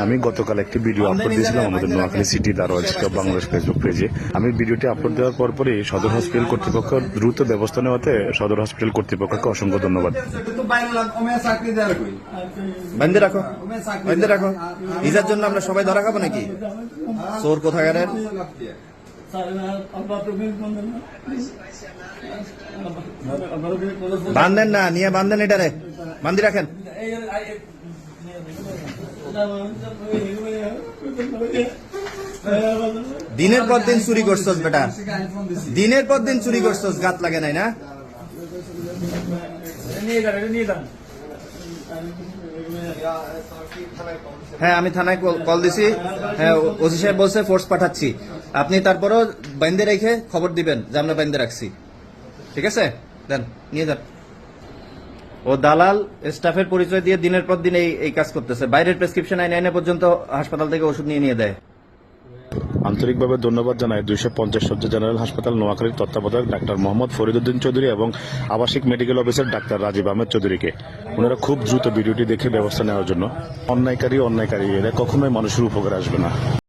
আমি গতকাল একটি ভিডিও আপলোড দিয়েছিলাম আমাদের নোয়াখালী সিটি দারোয়ান শিক্ষা বাংলাদেশ ফেসবুক পেজে। আমি ভিডিওটি আপলোড দেওয়ার পরই সদর হসপিটাল কর্তৃপক্ষ দ্রুত ব্যবস্থা নেওয়াতে সদর হসপিটাল কর্তৃপক্ষকে অসংখ্য ধন্যবাদ। বান্ধে রাখো, বান্ধে রাখো। ভিসার জন্য আমরা সবাই ধরা খাবো নাকি? চোর কোথাকারের। বান্ধেন না, নিয়ে বান্ধেন, এটারে বান্ধি রাখেন। দিনের পর দিন চুরি করছস বেটা, দিনের পর দিন চুরি করছস, গাত লাগে নাই না? হ্যাঁ, আমি থানায় কল দিছি। হ্যাঁ, ওসি সাহেব বলছে ফোর্স পাঠাচ্ছি। আপনি তারপরও বাইন্দে রেখে খবর দিবেন যে আমরা বাইন্দে রাখছি। ঠিক আছে, দেন নিয়ে যান। ও দালাল স্টাফের পরিচয় দিয়ে দিনের পর দিন এই কাজ করতেছে। বাইরের প্রেসক্রিপশন আইনে পর্যন্ত হাসপাতাল থেকে ওষুধ নিয়ে দেয়। আন্তরিকভাবে ধন্যবাদ জানাই 250 শয্যা জেনারেল হাসপাতাল নোয়াখালীর তত্ত্বাবধায়ক ডাক্তার মোহাম্মদ ফরিদউদ্দিন চৌধুরী এবং আবাসিক medical officer doctor Rajib Ahmed চৌধুরীকে। ওনারা খুব দ্রুত ভিডিওটি দেখে ব্যবস্থা নেওয়ার জন্য। অন্যায়কারী এরা কখনোই মানুষের উপকারে আসবে না।